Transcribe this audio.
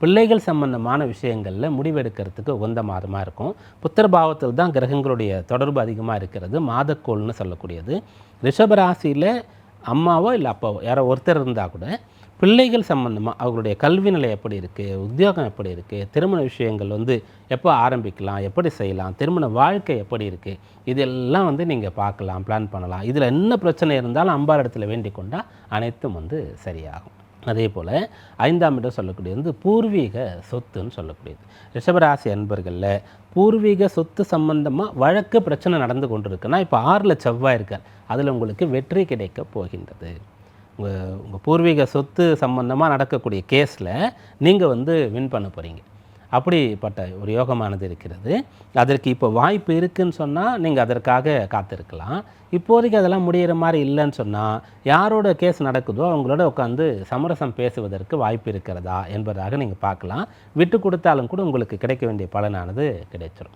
பிள்ளைகள் சம்பந்தமான விஷயங்களில் முடிவெடுக்கிறதுக்கு உகந்த மாதமாக இருக்கும். புத்திர பாவத்தில் தான் கிரகங்களுடைய தொடர்பு அதிகமாக இருக்கிறது. மாதக்கோள்னு சொல்லக்கூடியது. ரிஷபராசியில் அம்மாவோ இல்லை அப்பாவோ யாரோ ஒருத்தர் இருந்தால் கூட பிள்ளைகள் சம்பந்தமாக அவங்களுடைய கல்வி நிலை எப்படி இருக்குது, உத்தியோகம் எப்படி இருக்குது, திருமண விஷயங்கள் எப்போ ஆரம்பிக்கலாம், எப்படி செய்யலாம், திருமண வாழ்க்கை எப்படி இருக்குது, இதெல்லாம் நீங்கள் பார்க்கலாம், பிளான் பண்ணலாம். இதில் என்ன பிரச்சனை இருந்தாலும் அம்பாள் இடத்துல வேண்டிக் கொண்டால் அனைத்தும் சரியாகும். அதே போல் 5ஆம் இடம் சொல்லக்கூடியது பூர்வீக சொத்துன்னு சொல்லக்கூடியது. ரிஷபராசி அன்பர்களில் பூர்வீக சொத்து சம்பந்தமாக வழக்கு பிரச்சனை நடந்து கொண்டு இருக்குன்னா இப்போ 6ல் செவ்வாய் இருக்கார். அதில் உங்களுக்கு வெற்றி கிடைக்க போகின்றது. உங்கள் பூர்வீக சொத்து சம்பந்தமாக நடக்கக்கூடிய கேஸில் நீங்கள் வின் பண்ண போகிறீங்க. அப்படிப்பட்ட ஒரு யோகமானது இருக்கிறது. அதற்கு இப்போ வாய்ப்பு இருக்குதுன்னு சொன்னால் நீங்கள் அதற்காக காத்திருக்கலாம். இப்போதைக்கு அதெல்லாம் முடிகிற மாதிரி இல்லைன்னு சொன்னால் யாரோட கேஸ் நடக்குதோ அவங்களோட உட்காந்து சமரசம் பேசுவதற்கு வாய்ப்பு இருக்கிறதா என்பதாக நீங்கள் பார்க்கலாம். விட்டு கொடுத்தாலும் கூட உங்களுக்கு கிடைக்க வேண்டிய பலனானது கிடைச்சிடும்.